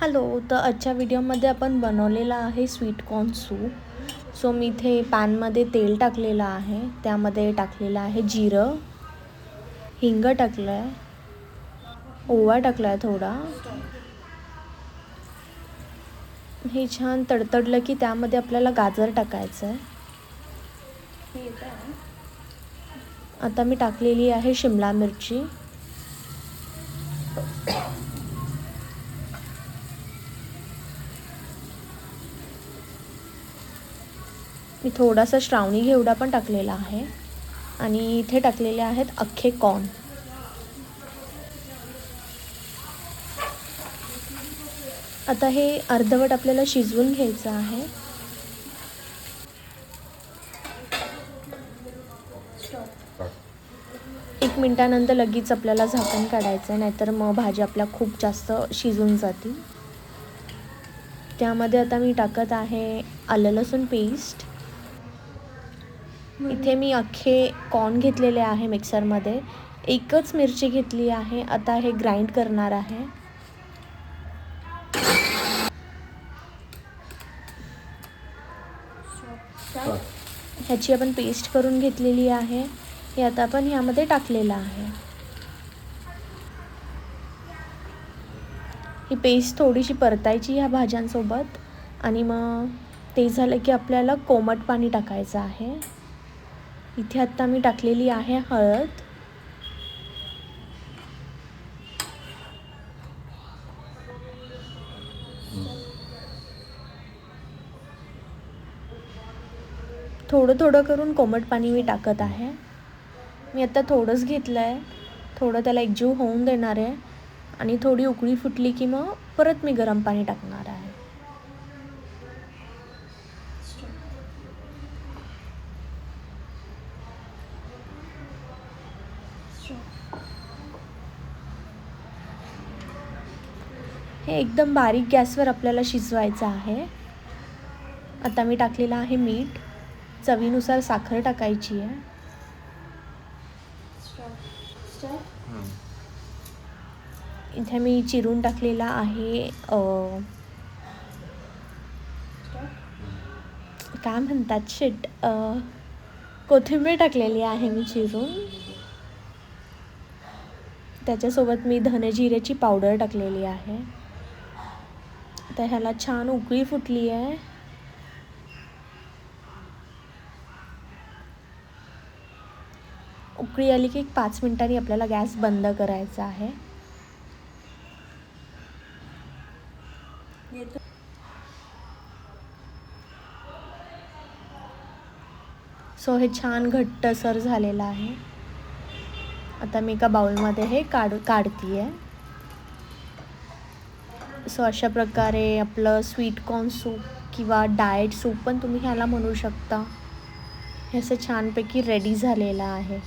Hello. तर आजच्या व्हिडिओमध्ये आपण बनवलेला आहे स्वीट कॉर्न सूप. सो मी इथे पॅनमध्ये तेल टाकलेलं आहे, त्यामध्ये टाकलेलं आहे जिरं, हिंग टाकलं आहे, ओवा टाकला आहे थोडा. हे छान तडतडलं की त्यामध्ये आपल्याला गाजर टाकायचं आहे. आता मी टाकलेली आहे शिमला मिरची. मी थोडासा श्रावणी घेवडा पण टाकलेला आहे आणि इथे टाकलेले आहेत अख्खे कॉर्न. आता हे अर्धवट आपल्याला शिजवून घ्यायचं आहे. एक मिनिटानंतर लगेच आपल्याला झाकण काढायचं आहे, नाहीतर मग भाजी आपल्या खूप जास्त शिजून जातील. त्यामध्ये आता मी टाकत आहे आलं लसूण पेस्ट. इथे मी अख्खे कॉर्न घेतलेले आहे मिक्सरमध्ये. एकच मिरची घेतली आहे. आता हे ग्राइंड करणार आहे. ह्याची आपण पेस्ट करून घेतलेली आहे. हे आता आपण ह्यामध्ये टाकलेलं आहे. ही पेस्ट थोडीशी परतायची ह्या भाज्यांसोबत आणि मग ते झालं की आपल्याला कोमट पाणी टाकायचं आहे. इथे आत्ता मी टाकलेली आहे हळद. थोडं थोडं करून कोमट पाणी मी टाकत आहे. मी आता थोडंच घेतलं आहे. थोडं त्याला एकजीव होऊन देणार आहे आणि थोडी उकळी फुटली की मग परत मी गरम पाणी टाकणार आहे. हे एकदम बारीक गॅसवर आपल्याला शिजवायचं आहे. आता मी टाकलेलं आहे मीठ. चवीनुसार साखर टाकायची आहे. इथे मी चिरून टाकलेला आहे काय म्हणतात कोथिंबीर टाकलेली आहे मी चिरून. त्याच्यासोबत मी धने जिऱ्याची पावडर टाकलेली आहे. तर ह्याला छान उकळी फुटली आहे. उकळी आली की 5 मिनिटांनी आपल्याला गॅस बंद करायचा आहे. सो हे छान घट्टसर झालेलं आहे. आता मी एका बाउलमध्ये हे काढती आहे. सो अशा प्रकारे आपलं स्वीट कॉर्न सूप किंवा डाएट सूप पण तुम्ही ह्याला म्हणू शकता. हे असं छानपैकी रेडी झालेलं आहे.